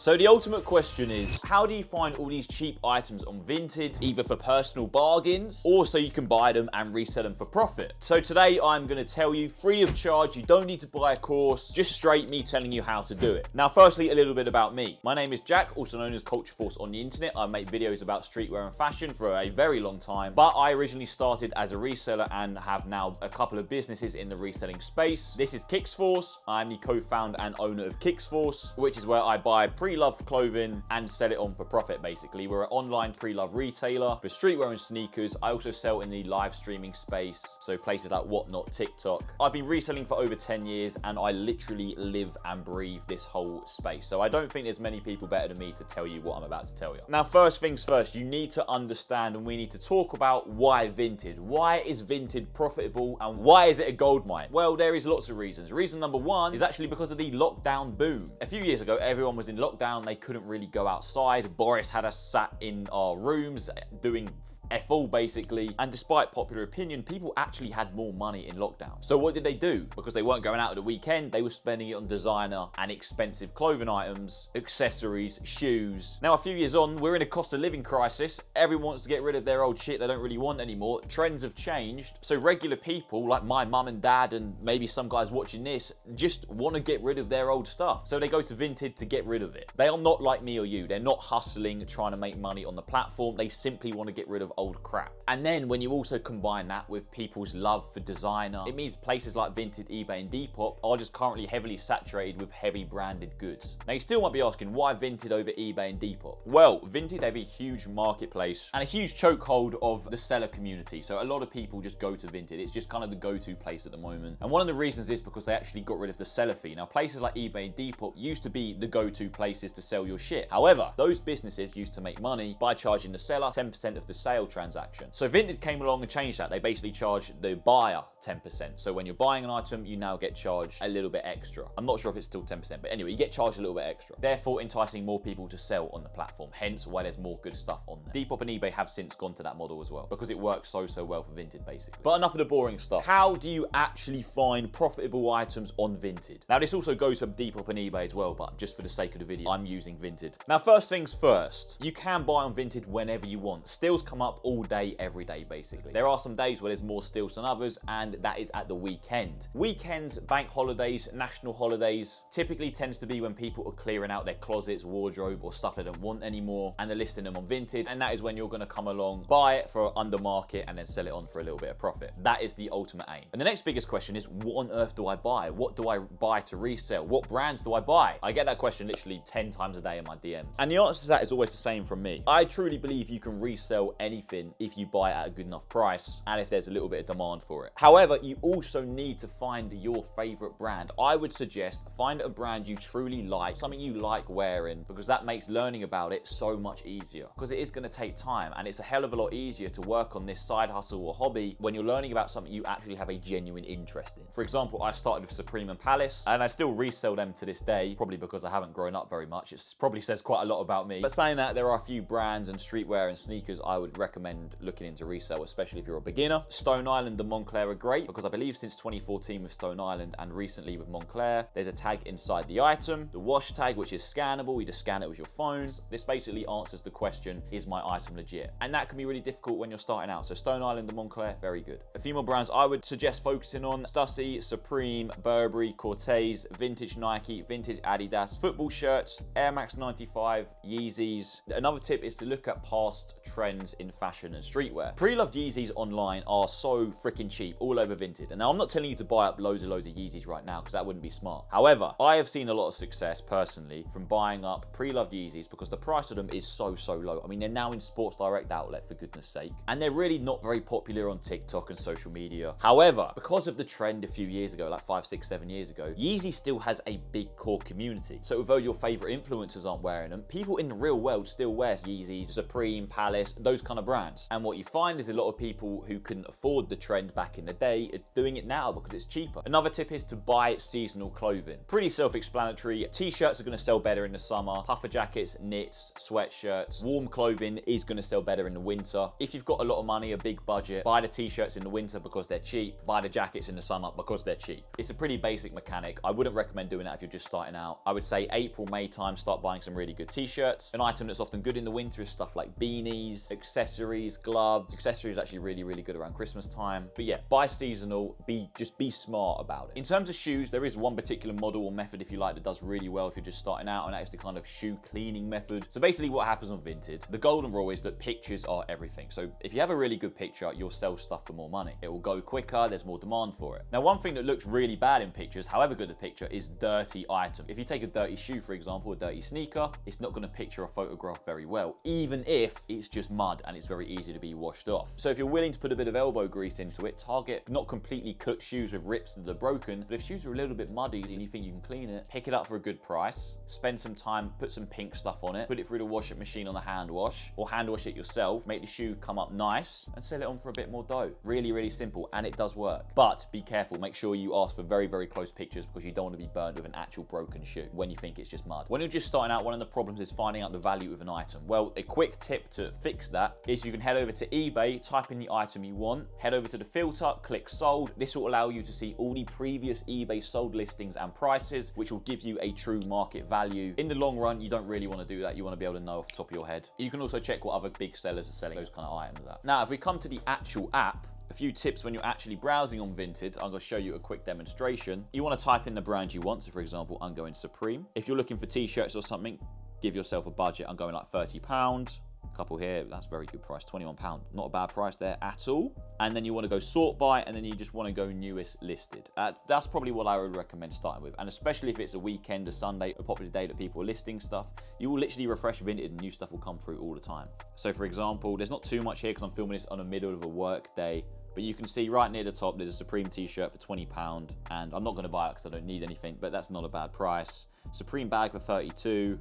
So the ultimate question is, how do you find all these cheap items on Vinted, either for personal bargains or so you can buy them and resell them for profit? So today I'm going to tell you free of charge. You don't need to buy a course, just straight me telling you how to do it. Now, firstly, a little bit about me. My name is Jack, also known as Culture Force on the internet. I make videos about streetwear and fashion for a very long time, but I originally started as a reseller and have now a couple of businesses in the reselling space. This is Kicksforce. I'm the co-founder and owner of Kicksforce, which is where I buy pre-loved clothing and sell it on for profit, basically. We're an online pre-loved retailer for streetwear and sneakers. I also sell in the live streaming space, so places like Whatnot, TikTok. I've been reselling for over 10 years and I literally live and breathe this whole space. So I don't think there's many people better than me to tell you what I'm about to tell you. Now, first things first, you need to understand and we need to talk about why Vinted. Why is Vinted profitable and why is it a gold mine? Well, there is lots of reasons. Reason number one is actually because of the lockdown boom. A few years ago, everyone was in lockdown. They couldn't really go outside. Boris had us sat in our rooms doing F all basically, and despite popular opinion, people actually had more money in lockdown. So what did they do? Because they weren't going out at the weekend, they were spending it on designer and expensive clothing items, accessories, shoes. Now, a few years on, we're in a cost of living crisis. Everyone wants to get rid of their old shit they don't really want anymore. Trends have changed. So regular people like my mum and dad and maybe some guys watching this just want to get rid of their old stuff. So they go to Vinted to get rid of it. They are not like me or you. They're not hustling, trying to make money on the platform. They simply want to get rid of old crap. And then when you also combine that with people's love for designer, it means places like Vinted, eBay, and Depop are just currently heavily saturated with heavy branded goods. Now, you still might be asking, why Vinted over eBay and Depop? Well, Vinted have a huge marketplace and a huge chokehold of the seller community. So a lot of people just go to Vinted. It's just kind of the go-to place at the moment. And one of the reasons is because they actually got rid of the seller fee. Now, places like eBay and Depop used to be the go-to places to sell your shit. However, those businesses used to make money by charging the seller 10% of the sale transaction. So Vinted came along and changed that. They basically charge the buyer 10%. So when you're buying an item, you now get charged a little bit extra. I'm not sure if it's still 10%, but anyway, you get charged a little bit extra, therefore enticing more people to sell on the platform, hence why there's more good stuff on there. Depop and eBay have since gone to that model as well because it works so well for Vinted, basically. But enough of the boring stuff. How do you actually find profitable items on Vinted? Now, this also goes for Depop and eBay as well, but just for the sake of the video, I'm using Vinted. Now, first things first, you can buy on Vinted whenever you want. Steals come up all day, every day, basically. There are some days where there's more steals than others, and that is at the weekend. Weekends, bank holidays, national holidays, typically tends to be when people are clearing out their closets, wardrobe, or stuff they don't want anymore, and they're listing them on Vinted, and that is when you're going to come along, buy it for under market, and then sell it on for a little bit of profit. That is the ultimate aim. And the next biggest question is, what on earth do I buy? What do I buy to resell? What brands do I buy? I get that question literally 10 times a day in my DMs. And the answer to that is always the same from me. I truly believe you can resell anything if you buy it at a good enough price and if there's a little bit of demand for it. However, you also need to find your favorite brand. I would suggest find a brand you truly like, something you like wearing, because that makes learning about it so much easier, because it is going to take time and it's a hell of a lot easier to work on this side hustle or hobby when you're learning about something you actually have a genuine interest in. For example, I started with Supreme and Palace and I still resell them to this day, probably because I haven't grown up very much. It probably says quite a lot about me. But saying that, there are a few brands and streetwear and sneakers I would recommend looking into resale, especially if you're a beginner. Stone Island and Moncler are great because I believe since 2014 with Stone Island and recently with Moncler, there's a tag inside the item, the wash tag, which is scannable. You just scan it with your phones. This basically answers the question, is my item legit? And that can be really difficult when you're starting out. So Stone Island and Moncler, very good. A few more brands I would suggest focusing on: Stussy, Supreme, Burberry, Cortez, Vintage Nike, Vintage Adidas, football shirts, Air Max 95, Yeezys. Another tip is to look at past trends in fashion and streetwear. Pre-loved Yeezys online are so freaking cheap all over Vinted. And now I'm not telling you to buy up loads of Yeezys right now because that wouldn't be smart. However, I have seen a lot of success personally from buying up pre-loved Yeezys because the price of them is so low. I mean, they're now in Sports Direct outlet, for goodness sake, and they're really not very popular on TikTok and social media. However, because of the trend a few years ago, like 5, 6, 7 years ago, Yeezy still has a big core community. So although your favorite influencers aren't wearing them, people in the real world still wear Yeezys, Supreme, Palace, those kind of brands. And what you find is a lot of people who couldn't afford the trend back in the day are doing it now because it's cheaper. Another tip is to buy seasonal clothing. Pretty self-explanatory. T-shirts are going to sell better in the summer. Puffer jackets, knits, sweatshirts. Warm clothing is going to sell better in the winter. If you've got a lot of money, a big budget, buy the T-shirts in the winter because they're cheap. Buy the jackets in the summer because they're cheap. It's a pretty basic mechanic. I wouldn't recommend doing that if you're just starting out. I would say April, May time, start buying some really good T-shirts. An item that's often good in the winter is stuff like beanies, accessories, gloves. Accessories are actually really, really good around Christmas time. But yeah, buy seasonal. Just be smart about it. In terms of shoes, there is one particular model or method, if you like, that does really well if you're just starting out, and that is the kind of shoe cleaning method. So basically what happens on Vinted, the golden rule is that pictures are everything. So if you have a really good picture, you'll sell stuff for more money. It will go quicker, there's more demand for it. Now, one thing that looks really bad in pictures, however good the picture, is dirty item. If you take a dirty shoe, for example, a dirty sneaker, it's not gonna picture or photograph very well, even if it's just mud and it's very easy to be washed off. So if you're willing to put a bit of elbow grease into it, target not completely cooked shoes with rips that are broken, but if shoes are a little bit muddy and you think you can clean it, pick it up for a good price, spend some time, put some pink stuff on it, put it through the washing machine on the hand wash, or hand wash it yourself, make the shoe come up nice, and sell it on for a bit more dough. Really, really simple, and it does work. But be careful, make sure you ask for very, very close pictures because you don't want to be burned with an actual broken shoe when you think it's just mud. When you're just starting out, one of the problems is finding out the value of an item. Well, a quick tip to fix that is you can head over to eBay, type in the item you want, head over to the filter, click sold. This will allow you to see all the previous eBay sold listings and prices, which will give you a true market value. In the long run, you don't really want to do that. You want to be able to know off the top of your head. You can also check what other big sellers are selling those kind of items at. Now, if we come to the actual app, a few tips when you're actually browsing on Vinted. I'm going to show you a quick demonstration. You want to type in the brand you want. So for example, I'm going Supreme. If you're looking for t-shirts or something, give yourself a budget. I'm going like £30. Couple here, that's very good price, £21. Not a bad price there at all. And then you want to go sort by, and then you just want to go newest listed. That's probably what I would recommend starting with. And especially if it's a weekend, a Sunday, a popular day that people are listing stuff, you will literally refresh Vinted and new stuff will come through all the time. So for example, there's not too much here because I'm filming this on the middle of a work day, but you can see right near the top, there's a Supreme t-shirt for £20, and I'm not going to buy it because I don't need anything, but that's not a bad price. Supreme bag for £32.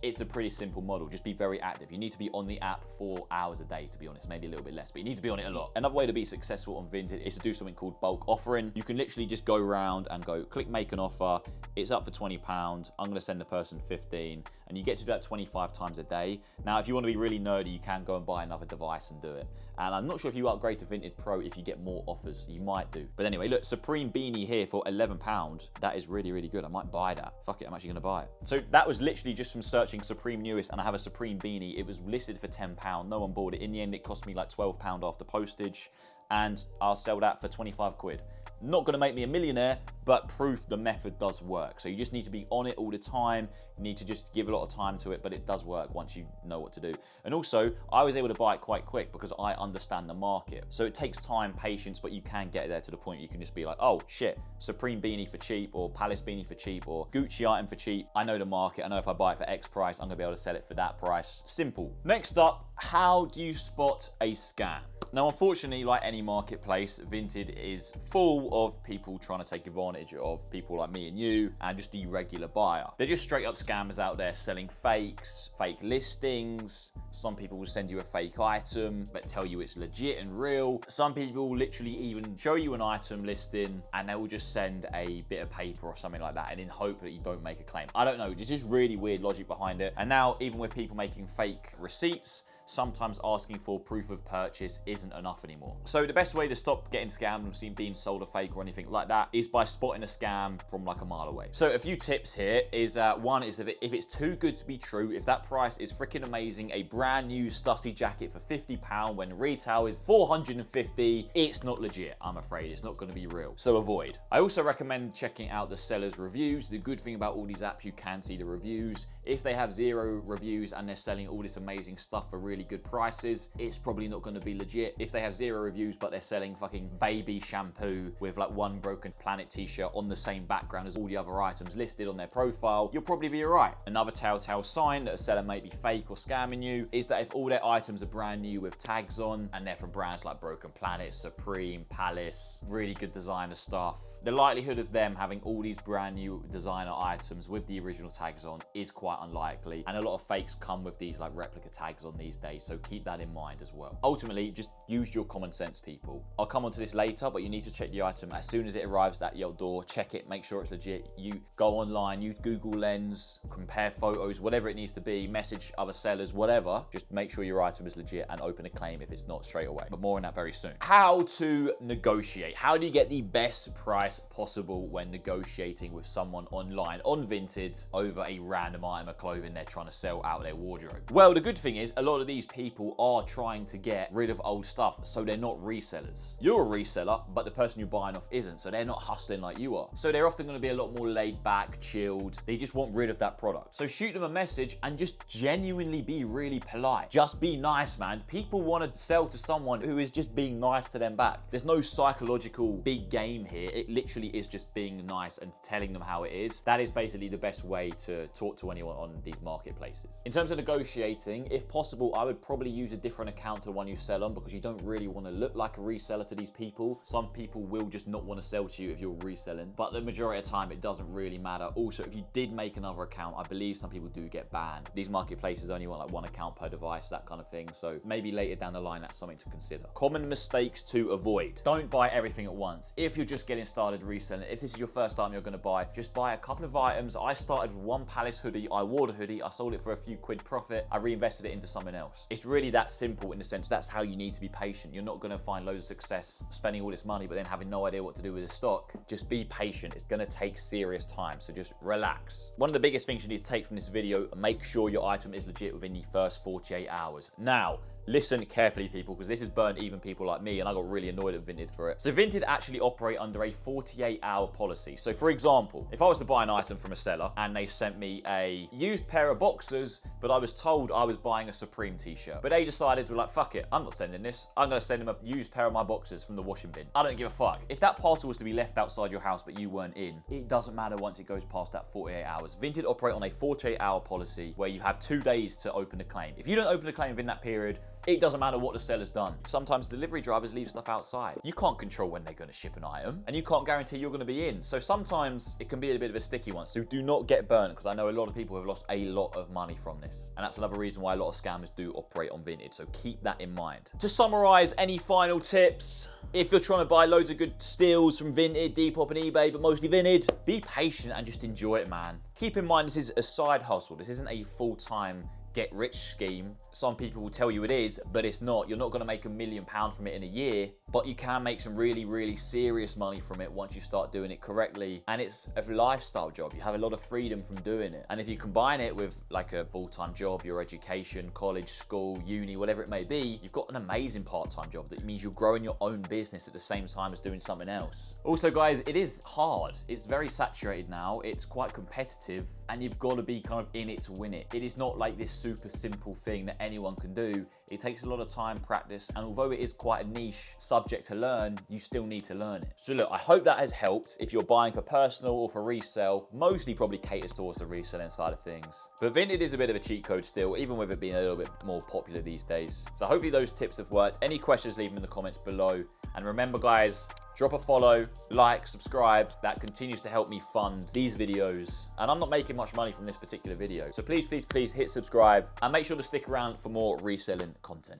It's a pretty simple model. Just be very active. You need to be on the app 4 hours a day, to be honest, maybe a little bit less, but you need to be on it a lot. Another way to be successful on Vinted is to do something called bulk offering. You can literally just go around and go click make an offer. It's up for £20. I'm going to send the person 15, and you get to do that 25 times a day. Now, if you want to be really nerdy, you can go and buy another device and do it. And I'm not sure if you upgrade to Vinted Pro if you get more offers. You might do. But anyway, look, Supreme beanie here for £11. That is really, really good. I might buy that. Fuck it, I'm actually going to buy it. So that was literally just from searching Supreme newest, and I have a Supreme beanie. It was listed for £10. No one bought it. In the end, it cost me like £12 after postage, and I'll sell that for 25 quid. Not going to make me a millionaire, but proof the method does work. So you just need to be on it all the time. You need to just give a lot of time to it, but it does work once you know what to do. And also, I was able to buy it quite quick because I understand the market. So it takes time, patience, but you can get there to the point you can just be like, oh shit, Supreme beanie for cheap, or Palace beanie for cheap, or Gucci item for cheap. I know the market. I know if I buy it for X price, I'm gonna be able to sell it for that price. Simple. Next up, how do you spot a scam? Now, unfortunately, like any marketplace, Vinted is full of people trying to take advantage of people like me and you, and just the regular buyer. They're just straight up scammers out there selling fakes, fake listings. Some people will send you a fake item, but tell you it's legit and real. Some people will literally even show you an item listing, and they will just send a bit of paper or something like that, and in hope that you don't make a claim. I don't know, there's just really weird logic behind it. And now, even with people making fake receipts, sometimes asking for proof of purchase isn't enough anymore. So the best way to stop getting scammed and seeing being sold a fake or anything like that is by spotting a scam from like a mile away. So a few tips here is, one is if it's too good to be true, if that price is freaking amazing, a brand new Stussy jacket for £50 when retail is $450, it's not legit, I'm afraid. It's not gonna be real, so avoid. I also recommend checking out the seller's reviews. The good thing about all these apps, you can see the reviews. If they have 0 reviews and they're selling all this amazing stuff for really good prices, it's probably not going to be legit. If they have 0 reviews but they're selling fucking baby shampoo with like one Broken Planet t-shirt on the same background as all the other items listed on their profile, you'll probably be alright. Another telltale sign that a seller may be fake or scamming you is that if all their items are brand new with tags on, and they're from brands like Broken Planet, Supreme, Palace, really good designer stuff, the likelihood of them having all these brand new designer items with the original tags on is quite unlikely. And a lot of fakes come with these like replica tags on these days. days, so keep that in mind as well. Ultimately, just use your common sense, people. I'll come onto this later, but you need to check the item as soon as it arrives at your door. Check it, make sure it's legit. You go online, use Google Lens, compare photos, whatever it needs to be, message other sellers, whatever. Just make sure your item is legit and open a claim if it's not straight away. But more on that very soon. How to negotiate. How do you get the best price possible when negotiating with someone online on Vinted over a random item of clothing they're trying to sell out of their wardrobe? Well, the good thing is a lot of these people are trying to get rid of old stuff, so they're not resellers. You're a reseller, but the person you're buying off isn't, so they're not hustling like you are. So they're often going to be a lot more laid back, chilled. They just want rid of that product. So shoot them a message and just genuinely be really polite. Just be nice, man. People want to sell to someone who is just being nice to them back. There's no psychological big game here. It literally is just being nice and telling them how it is. That is basically the best way to talk to anyone on these marketplaces. In terms of negotiating, if possible, I would probably use a different account to the one you sell on, because you don't really want to look like a reseller to these people. Some people will just not want to sell to you if you're reselling, but the majority of the time it doesn't really matter. Also, if you did make another account, I believe some people do get banned. These marketplaces only want like one account per device, that kind of thing. So maybe later down the line, that's something to consider. Common mistakes to avoid. Don't buy everything at once. If you're just getting started reselling, if this is your first time you're going to buy, just buy a couple of items. I started with one Palace hoodie. I wore the hoodie. I sold it for a few quid profit. I reinvested it into something else. It's really that simple in the sense that's how you need to be patient. You're not going to find loads of success spending all this money, but then having no idea what to do with the stock. Just be patient. It's going to take serious time. So just relax. One of the biggest things you need to take from this video, make sure your item is legit within the first 48 hours. Now, listen carefully, people, because this has burned even people like me, and I got really annoyed at Vinted for it. So Vinted actually operate under a 48-hour policy. So for example, if I was to buy an item from a seller and they sent me a used pair of boxers, but I was told I was buying a Supreme t-shirt, but they decided to like, fuck it, I'm not sending this. I'm going to send them a used pair of my boxers from the washing bin. I don't give a fuck. If that parcel was to be left outside your house, but you weren't in, it doesn't matter once it goes past that 48 hours. Vinted operate on a 48-hour policy where you have 2 days to open a claim. If you don't open a claim within that period, it doesn't matter what the seller's done. Sometimes delivery drivers leave stuff outside. You can't control when they're going to ship an item, and you can't guarantee you're going to be in. So sometimes it can be a bit of a sticky one. So do not get burnt, because I know a lot of people have lost a lot of money from this. And that's another reason why a lot of scammers do operate on Vinted. So keep that in mind. To summarize, any final tips? If you're trying to buy loads of good steals from Vinted, Depop and eBay, but mostly Vinted, be patient and just enjoy it, man. Keep in mind, this is a side hustle. This isn't a full-time get-rich scheme. Some people will tell you it is, but it's not. You're not going to make £1 million from it in a year, but you can make some really, really serious money from it once you start doing it correctly. And it's a lifestyle job. You have a lot of freedom from doing it. And if you combine it with like a full-time job, your education, college, school, uni, whatever it may be, you've got an amazing part-time job. That means you're growing your own business at the same time as doing something else. Also, guys, it is hard. It's very saturated now. It's quite competitive, and you've got to be kind of in it to win it. It is not like this super simple thing that anyone can do. It takes a lot of time, practice, and although it is quite a niche subject to learn, you still need to learn it. So look, I hope that has helped. If you're buying for personal or for resale, mostly probably caters towards the reselling side of things. But Vinted is a bit of a cheat code still, even with it being a little bit more popular these days. So hopefully those tips have worked. Any questions, leave them in the comments below. And remember, guys, drop a follow, like, subscribe. That continues to help me fund these videos. And I'm not making much money from this particular video. So please, please, please hit subscribe and make sure to stick around for more reselling content.